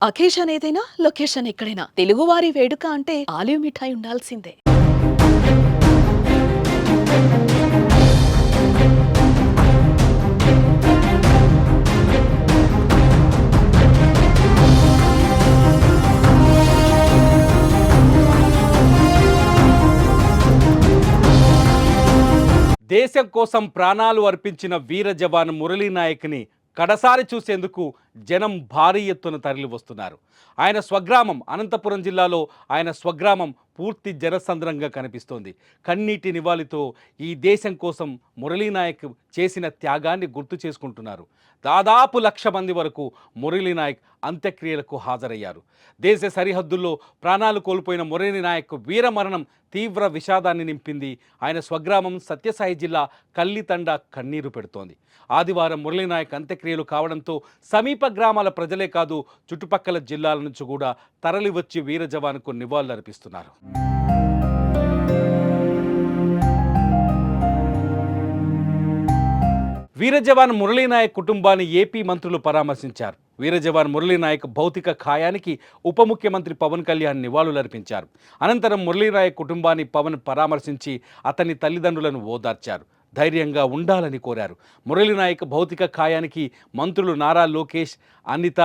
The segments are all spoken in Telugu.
అకేషన్ ఏదైనా లొకేషన్ ఎక్కడైనా తెలుగువారి వేడుక అంటే ఆలివ్ మిఠాయి ఉండాల్సిందే. దేశం కోసం ప్రాణాలు అర్పించిన వీర జవాన్ మురళీ నాయక్ని కడసారి చూసేందుకు జనం భారీ ఎత్తున తరలి వస్తున్నారు. ఆయన స్వగ్రామం అనంతపురం జిల్లాలో ఆయన స్వగ్రామం పూర్తి జనసంద్రంగా కనిపిస్తోంది. కన్నీటి నివాళితో ఈ దేశం కోసం మురళీ నాయక్ చేసిన త్యాగాన్ని గుర్తు చేసుకుంటున్నారు. దాదాపు 1,00,000 మంది వరకు మురళీ నాయక్ అంత్యక్రియలకు హాజరయ్యారు. దేశ సరిహద్దుల్లో ప్రాణాలు కోల్పోయిన మురళీ నాయక్ వీరమరణం తీవ్ర విషాదాన్ని నింపింది. ఆయన స్వగ్రామం సత్యసాయి జిల్లా కల్లితండ కన్నీరు పెడుతోంది. ఆదివారం మురళీ నాయక్ అంత్యక్రియలు కావడంతో సమీప గ్రామాల ప్రజలే కాదు, చుట్టుపక్కల జిల్లాల నుంచి కూడా తరలివచ్చి వీర జవాన్కు నివాళులర్పిస్తున్నారు. వీరజవాన్ మురళీ నాయక్ కుటుంబాన్ని ఏపీ మంత్రులు పరామర్శించారు. వీరజవాన్ మురళీ నాయక్ భౌతిక కాయానికి ఉప ముఖ్యమంత్రి పవన్ కళ్యాణ్ నివాళులర్పించారు. అనంతరం మురళీ నాయక్ కుటుంబాన్ని పవన్ పరామర్శించి అతని తల్లిదండ్రులను ఓదార్చారు. ధైర్యంగా ఉండాలని కోరారు. మురళీ నాయక్ భౌతిక కాయానికి మంత్రులు నారా లోకేష్, అనిత,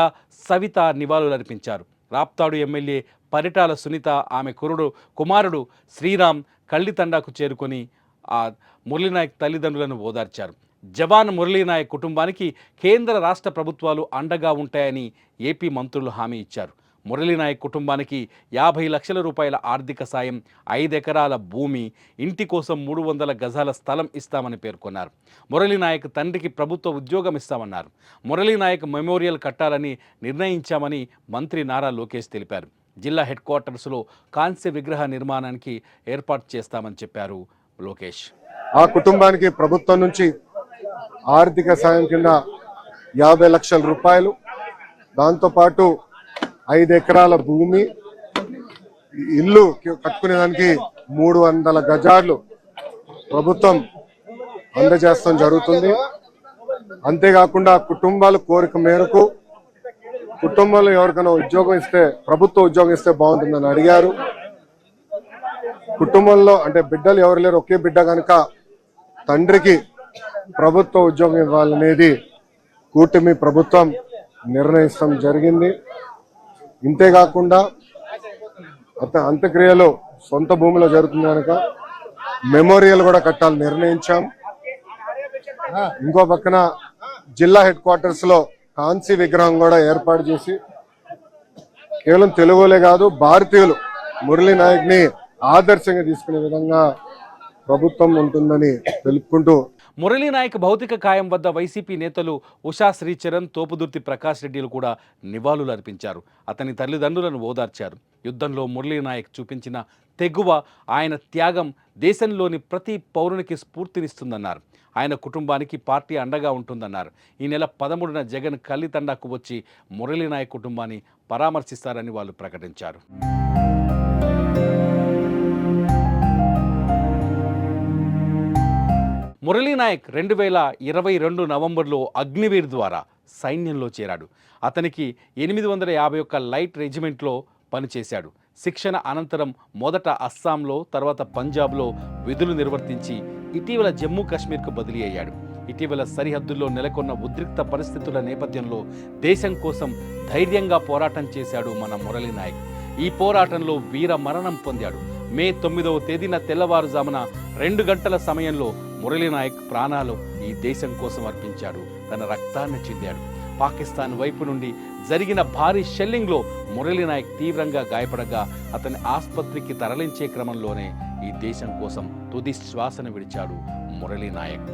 సవిత నివాళులర్పించారు. రాప్తాడు ఎమ్మెల్యే పరిటాల సునీత, ఆమె కుమారుడు శ్రీరామ్ కళ్ళితండాకు చేరుకొని మురళీ నాయక్ తల్లిదండ్రులను ఓదార్చారు. జవాన్ మురళీ నాయక్ కుటుంబానికి కేంద్ర రాష్ట్ర ప్రభుత్వాలు అండగా ఉంటాయని ఏపీ మంత్రులు హామీ ఇచ్చారు. మురళీ నాయక్ కుటుంబానికి 50 లక్షల రూపాయల ఆర్థిక సాయం, 5 ఎకరాల భూమి, ఇంటి కోసం 300 గజాల స్థలం ఇస్తామని పేర్కొన్నారు. మురళీ నాయక్ తండ్రికి ప్రభుత్వ ఉద్యోగం ఇస్తామన్నారు. మురళీ నాయక్ మెమోరియల్ కట్టాలని నిర్ణయించామని మంత్రి నారా లోకేష్ తెలిపారు. జిల్లా హెడ్ క్వార్టర్స్లో కాంస్య విగ్రహ నిర్మాణానికి ఏర్పాటు చేస్తామని చెప్పారు లోకేష్. ఆ కుటుంబానికి ప్రభుత్వం నుంచి ఆర్థిక సాయం కింద 50 లక్షల రూపాయలు, దాంతోపాటు 5 ఎకరాల భూమి, ఇల్లు కట్టుకునేదానికి 300 గజాలు ప్రభుత్వం అందజేస్తాం జరుగుతుంది. అంతేకాకుండా కుటుంబాల కోరిక మేరకు కుటుంబంలో ఎవరికైనా ఉద్యోగం ఇస్తే, ప్రభుత్వ ఉద్యోగం ఇస్తే బాగుంటుందని అడిగారు. కుటుంబంలో అంటే బిడ్డలు ఎవరు లేరు, ఒకే బిడ్డ కనుక తండ్రికి ప్రభుత్వ ఉద్యోగం ఇవ్వాలనేది కూటమి ప్రభుత్వం నిర్ణయిస్తాం జరిగింది. ఇంతేకాకుండా అంత్యక్రియలు సొంత భూమిలో జరుగుతుంది కనుక మెమోరియల్ కూడా కట్టాలని నిర్ణయించాం. ఇంకో పక్కన జిల్లా హెడ్ క్వార్టర్స్ లో కాంస్య విగ్రహం కూడా ఏర్పాటు చేసి కేవలం తెలుగులే కాదు భారతీయులు మురళీ నాయక్ ని ఆదర్శంగా తీసుకునే విధంగా ప్రభుత్వం ఉంటుందని తెలుపుకుంటూ, మురళీ నాయక్ భౌతిక కాయం వద్ద వైసీపీ నేతలు ఉషా శ్రీచరణ్, తోపుదుర్తి ప్రకాష్ రెడ్డిలు కూడా నివాళులు అర్పించారు. అతని తల్లిదండ్రులను ఓదార్చారు. యుద్ధంలో మురళీ నాయక్ చూపించిన తెగువ, ఆయన త్యాగం దేశంలోని ప్రతి పౌరునికి స్ఫూర్తినిస్తుందన్నారు. ఆయన కుటుంబానికి పార్టీ అండగా ఉంటుందన్నారు. ఈ నెల 13న జగన్ కల్లితండాకు వచ్చి మురళీ నాయక్ కుటుంబాన్ని పరామర్శిస్తారని వాళ్ళు ప్రకటించారు. మురళీ నాయక్ 2022 నవంబర్లో అగ్నివీర్ ద్వారా సైన్యంలో చేరాడు. అతనికి 851 లైట్ రెజిమెంట్లో పనిచేశాడు. శిక్షణ అనంతరం మొదట అస్సాంలో, తర్వాత పంజాబ్లో విధులు నిర్వర్తించి ఇటీవల జమ్మూ కాశ్మీర్కు బదిలీ అయ్యాడు. ఇటీవల సరిహద్దుల్లో నెలకొన్న ఉద్రిక్త పరిస్థితుల నేపథ్యంలో దేశం కోసం ధైర్యంగా పోరాటం చేశాడు మన మురళీ నాయక్. ఈ పోరాటంలో వీర మరణం పొందాడు. మే 9వ తేదీన తెల్లవారుజామున 2 గంటల సమయంలో మురళీ నాయక్ ప్రాణాలు ఈ దేశం కోసం అర్పించాడు. తన రక్తాన్ని చిందాడు. పాకిస్తాన్ వైపు నుండి జరిగిన భారీ షెల్లింగ్లో మురళీ నాయక్ తీవ్రంగా గాయపడగా అతని ఆసుపత్రికి తరలించే క్రమంలోనే ఈ దేశం కోసం తుది శ్వాసను విడిచాడు మురళీ నాయక్.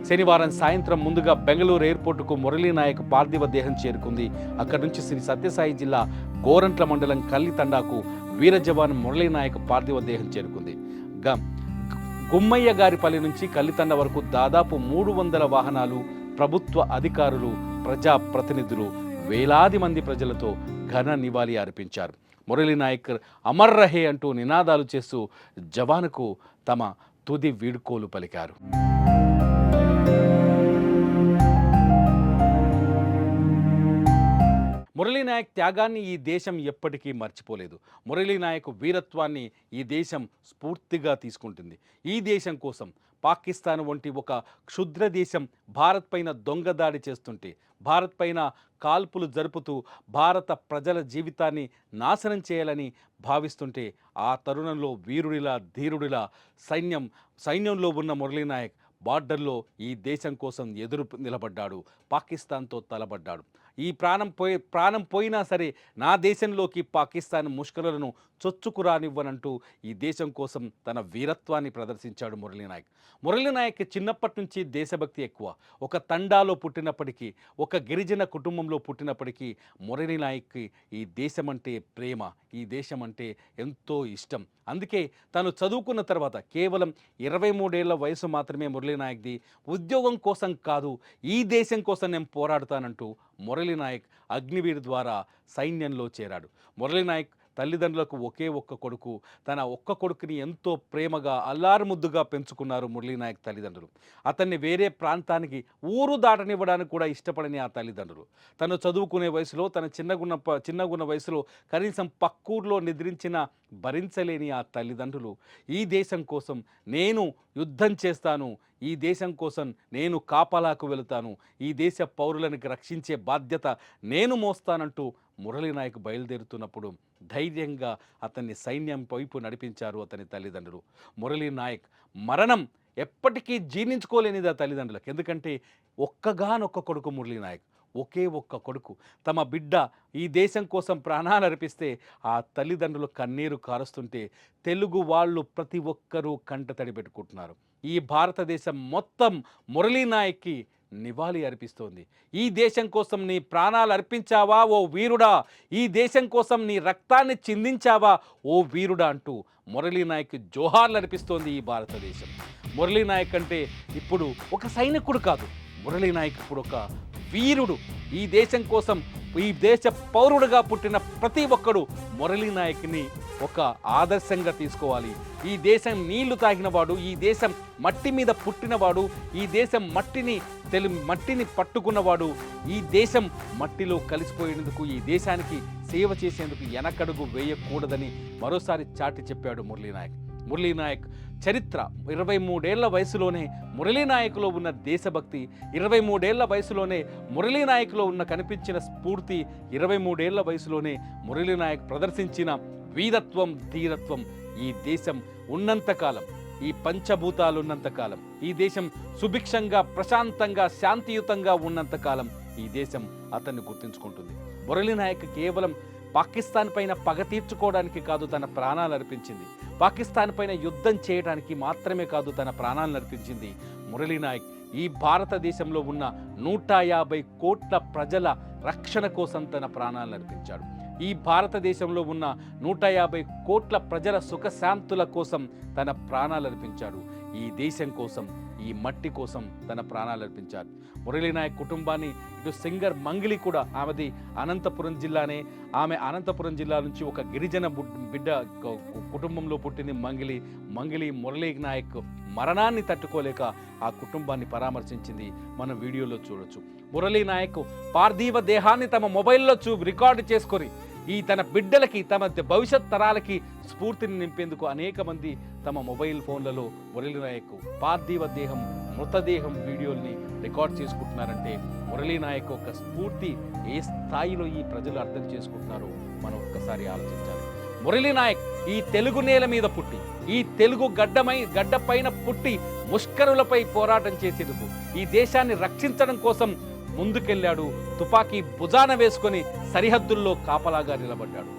శనివారం సాయంత్రం ముందుగా బెంగళూరు ఎయిర్పోర్టుకు మురళీ నాయక్ పార్థివ దేహం చేరుకుంది. అక్కడి నుంచి శ్రీ సత్యసాయి జిల్లా గోరంట్ల మండలం కల్లితండాకు వీర జవాన్ మురళీ నాయక్ పార్థివ దేహం చేరుకుంది. గుమ్మయ్య గారిపల్లి నుంచి కల్లితండ వరకు దాదాపు 300 వాహనాలు, ప్రభుత్వ అధికారులు, ప్రజా ప్రతినిధులు, వేలాది మంది ప్రజలతో ఘన నివాళి అర్పించారు. మురళీ నాయక్ అమర్ రహే అంటూ నినాదాలు చేస్తూ జవాన్కు తమ తుది వీడ్కోలు పలికారు. మురళీ నాయక్ త్యాగాన్ని ఈ దేశం ఎప్పటికీ మర్చిపోలేదు. మురళీ నాయక్ వీరత్వాన్ని ఈ దేశం స్ఫూర్తిగా తీసుకుంటుంది. ఈ దేశం కోసం పాకిస్తాన్ వంటి ఒక క్షుద్ర దేశం భారత్ పైన దొంగదాడి చేస్తుంటే, భారత్ పైన కాల్పులు జరుపుతూ భారత ప్రజల జీవితాన్ని నాశనం చేయాలని భావిస్తుంటే, ఆ తరుణంలో వీరుడిలా ధీరుడిలా సైన్యంలో ఉన్న మురళీ నాయక్ బార్డర్లో ఈ దేశం కోసం ఎదురు నిలబడ్డాడు, పాకిస్తాన్తో తలబడ్డాడు. ఈ ప్రాణం పోయినా సరే నా దేశంలోకి పాకిస్తాన్ ముష్కరులను చొచ్చుకురానివ్వనంటూ ఈ దేశం కోసం తన వీరత్వాన్ని ప్రదర్శించాడు మురళీ నాయక్. మురళీ నాయక్ చిన్నప్పటి నుంచి దేశభక్తి ఎక్కువ. ఒక తండాలో పుట్టినప్పటికీ, ఒక గిరిజన కుటుంబంలో పుట్టినప్పటికీ మురళీ నాయక్కి ఈ దేశం అంటే ప్రేమ, ఈ దేశం అంటే ఎంతో ఇష్టం. అందుకే తను చదువుకున్న తర్వాత కేవలం 23 ఏళ్ల వయసు మాత్రమే మురళీ నాయక్ది. ఉద్యోగం కోసం కాదు, ఈ దేశం కోసం నేను పోరాడుతానంటూ మురళీ నాయక్ అగ్నివీర్ ద్వారా సైన్యంలో చేరాడు. మురళీ నాయక్ తల్లిదండ్రులకు ఒకే ఒక్క కొడుకు. తన ఒక్క కొడుకుని ఎంతో ప్రేమగా అల్లారుముద్దుగా పెంచుకున్నారు మురళీ నాయక్ తల్లిదండ్రులు. అతన్ని వేరే ప్రాంతానికి ఊరు దాటనివ్వడానికి కూడా ఇష్టపడని ఆ తల్లిదండ్రులు, తను చదువుకునే వయసులో, తన చిన్నగున్న వయసులో కనీసం పక్కూర్లో నిద్రించిన భరించలేని ఆ తల్లిదండ్రులు ఈ దేశం కోసం నేను యుద్ధం చేస్తాను, ఈ దేశం కోసం నేను కాపలాకు వెళుతాను, ఈ దేశ పౌరులను రక్షించే బాధ్యత నేను మోస్తానంటూ మురళీ నాయక్ బయలుదేరుతున్నప్పుడు ధైర్యంగా అతన్ని సైన్యం వైపు నడిపించారు అతని తల్లిదండ్రులు. మురళీ నాయక్ మరణం ఎప్పటికీ జీర్ణించుకోలేనిది ఆ తల్లిదండ్రులకు. ఎందుకంటే ఒక్కగానొక్క కొడుకు మురళీ నాయక్, ఒకే ఒక్క కొడుకు. తమ బిడ్డ ఈ దేశం కోసం ప్రాణాలు అర్పిస్తే ఆ తల్లిదండ్రులు కన్నీరు కారుస్తుంటే తెలుగు వాళ్ళు ప్రతి ఒక్కరూ కంటతడి పెట్టుకుంటున్నారు. ఈ భారతదేశం మొత్తం మురళీ నాయక్కి నివాళి అర్పిస్తోంది. ఈ దేశం కోసం నీ ప్రాణాలు అర్పించావా ఓ వీరుడా, ఈ దేశం కోసం నీ రక్తాన్ని చిందించావా ఓ వీరుడా అంటూ మురళీ నాయక్ జోహార్లు అర్పిస్తోంది ఈ భారతదేశం. మురళీ నాయక్ అంటే ఇప్పుడు ఒక సైనికుడు కాదు, మురళీ నాయక్ ఇప్పుడు ఒక వీరుడు. ఈ దేశం కోసం ఈ దేశ పౌరుడుగా పుట్టిన ప్రతి ఒక్కడు మురళీ నాయక్ని ఒక ఆదర్శంగా తీసుకోవాలి. ఈ దేశం నీళ్లు తాగినవాడు, ఈ దేశం మట్టి మీద పుట్టినవాడు, ఈ దేశం మట్టిని పట్టుకున్నవాడు, ఈ దేశం మట్టిలో కలిసిపోయేందుకు, ఈ దేశానికి సేవ చేసేందుకు వెనకడుగు వేయకూడదని మరోసారి చాటి చెప్పాడు మురళీ నాయక్. మురళీ నాయక్ చరిత్ర 23 ఏళ్ల వయసులోనే మురళీ నాయక్లో ఉన్న దేశభక్తి, 23 ఏళ్ల వయసులోనే మురళీ నాయక్లో కనిపించిన స్ఫూర్తి, 23 ఏళ్ల వయసులోనే మురళీ నాయక్ ప్రదర్శించిన వీరత్వం, ధీరత్వం ఈ దేశం ఉన్నంతకాలం, ఈ పంచభూతాలు ఉన్నంతకాలం, ఈ దేశం సుభిక్షంగా, ప్రశాంతంగా, శాంతియుతంగా ఉన్నంతకాలం ఈ దేశం అతన్ని గుర్తుంచుకుంటుంది. మురళీ నాయక్ కేవలం పాకిస్తాన్ పైన పగ తీర్చుకోవడానికి కాదు తన ప్రాణాలు అర్పించింది, పాకిస్తాన్ పైన యుద్ధం చేయడానికి మాత్రమే కాదు తన ప్రాణాలను అర్పించింది. మురళీ నాయక్ ఈ భారతదేశంలో ఉన్న 150 కోట్ల ప్రజల రక్షణ కోసం తన ప్రాణాలను అర్పించాడు. ఈ భారతదేశంలో ఉన్న 150 కోట్ల ప్రజల సుఖశాంతుల కోసం తన ప్రాణాలు అర్పించాడు. ఈ దేశం కోసం, ఈ మట్టి కోసం తన ప్రాణాలు అర్పించారు. మురళీ నాయక్ కుటుంబాన్ని, ఇటు సింగర్ మంగిలి కూడా, ఆమెది అనంతపురం జిల్లానే. ఆమె అనంతపురం జిల్లా నుంచి ఒక గిరిజన బిడ్డ కుటుంబంలో పుట్టింది మంగిలి. మురళీ నాయక్ మరణాన్ని తట్టుకోలేక ఆ కుటుంబాన్ని పరామర్శించింది. మనం వీడియోలో చూడొచ్చు. మురళీ నాయక్ పార్థివ దేహాన్ని తమ మొబైల్లో రికార్డు చేసుకొని ఈ తన బిడ్డలకి, తమ భవిష్యత్ తరాలకి స్ఫూర్తిని నింపేందుకు అనేక మంది తమ మొబైల్ ఫోన్లలో మురళీ నాయక్ పార్థివ దేహం, మృతదేహం వీడియోల్ని రికార్డ్ చేసుకుంటున్నారంటే మురళీ నాయక్ ఒక స్ఫూర్తి ఏ స్థాయిలో ఈ ప్రజలు అర్థం చేసుకుంటున్నారో మనం ఒక్కసారి ఆలోచించాలి. మురళీ నాయక్ ఈ తెలుగు నేల మీద పుట్టి, ఈ తెలుగు గడ్డపైన పుట్టి ముష్కరులపై పోరాటం చేసేందుకు, ఈ దేశాన్ని రక్షించడం కోసం ముందుకెళ్ళాడు. తుపాకీ భుజాన వేసుకొని సరిహద్దుల్లో కాపలాగా నిలబడ్డాడు.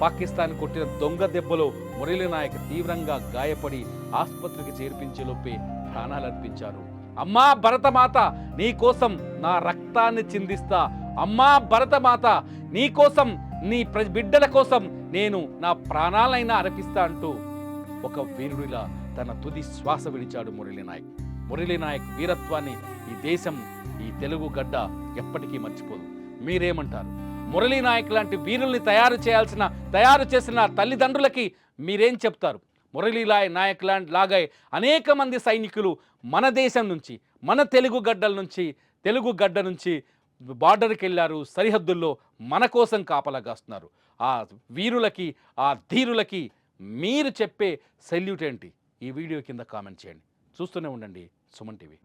పాకిస్తాన్ కొట్టిన దొంగ దెబ్బలో మురళీ నాయక్ తీవ్రంగా గాయపడి ఆసుపత్రికి చేర్పించేలోపే ప్రాణాలు అర్పించారు. అమ్మా భరతమాత, నీ కోసం నా రక్తాన్ని చిందిస్తా, అమ్మా భరతమాత, నీ కోసం, నీ బిడ్డల కోసం నేను నా ప్రాణాలైనా అర్పిస్తా అంటూ ఒక వీరుడిలా తన తుది శ్వాస విడిచాడు మురళీ నాయక్. మురళీ నాయక్ వీరత్వాన్ని ఈ దేశం, ఈ తెలుగు గడ్డ ఎప్పటికీ మర్చిపోదు. మీరేమంటారు? మురళీ నాయక్ లాంటి వీరుల్ని తయారు చేసిన తల్లిదండ్రులకి మీరేం చెప్తారు? మురళీ నాయక్ లాగా అనేక మంది సైనికులు మన దేశం నుంచి, మన తెలుగు గడ్డ నుంచి బార్డర్కి వెళ్ళారు, సరిహద్దుల్లో మన కోసం కాపలా కాస్తున్నారు. ఆ వీరులకి, ఆ ధీరులకి మీరు చెప్పే సెల్యూట్ ఏంటి? ఈ వీడియో కింద కామెంట్ చేయండి. చూస్తూనే ఉండండి సుమన్ టీవీ.